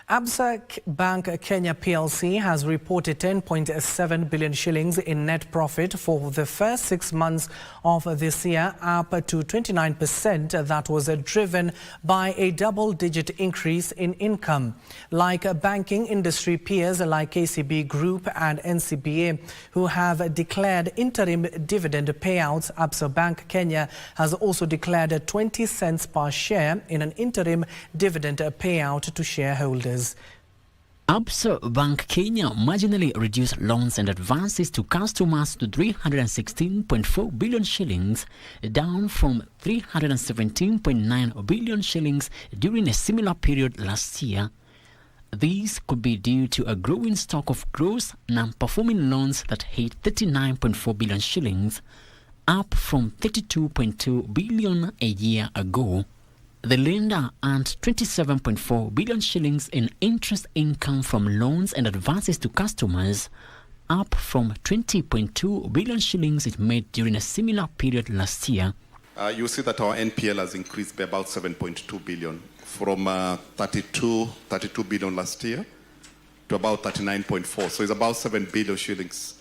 Absa Bank Kenya PLC has reported 10.7 billion shillings in net profit for the first 6 months of this year, up to 29%. That was driven by a double-digit increase in income. Like banking industry peers like KCB Group and NCBA, who have declared interim dividend payouts, Absa Bank Kenya has also declared 20 cents per share in an interim dividend payout to shareholders. Absa Bank Kenya marginally reduced loans and advances to customers to 316.4 billion shillings, down from 317.9 billion shillings during a similar period last year. This could be due to a growing stock of gross non-performing loans that hit 39.4 billion shillings, up from 32.2 billion a year ago. The lender earned 27.4 billion shillings in interest income from loans and advances to customers, up from 20.2 billion shillings it made during a similar period last year. You see that our NPL has increased by about 7.2 billion, from 32 billion last year to about 39.4. So it's about 7 billion shillings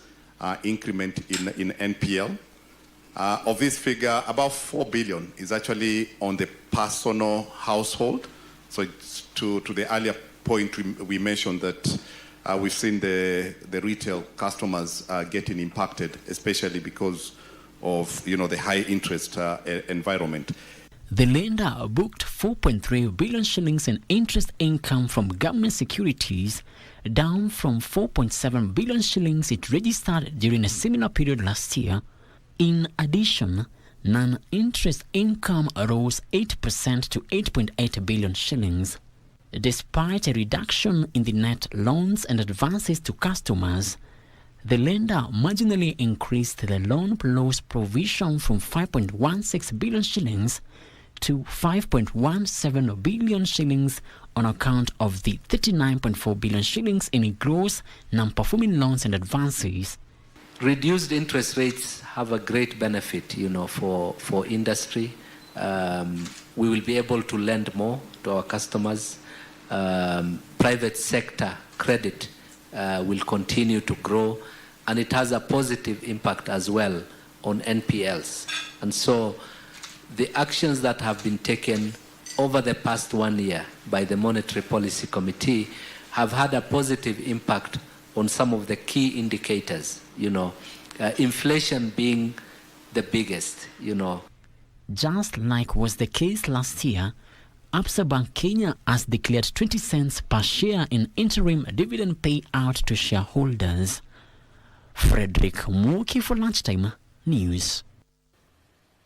increment in NPL. Of this figure, about 4 billion is actually on the personal household. So it's to the earlier point we mentioned that we've seen the retail customers getting impacted, especially because of the high interest environment. The lender booked 4.3 billion shillings in interest income from government securities, down from 4.7 billion shillings it registered during a similar period last year. In addition, non-interest income rose 8% to 8.8 billion shillings. Despite a reduction in the net loans and advances to customers, the lender marginally increased the loan loss provision from 5.16 billion shillings to 5.17 billion shillings on account of the 39.4 billion shillings in gross non-performing loans and advances. Reduced interest rates have a great benefit, for industry. We will be able to lend more to our customers. Private sector credit will continue to grow, and it has a positive impact as well on NPLs. And so the actions that have been taken over the past 1 year by the Monetary Policy Committee have had a positive impact on some of the key indicators, inflation being the biggest, Just like was the case last year, Absa Bank Kenya has declared 20 cents per share in interim dividend payout to shareholders. Frederick Muki for Lunchtime News.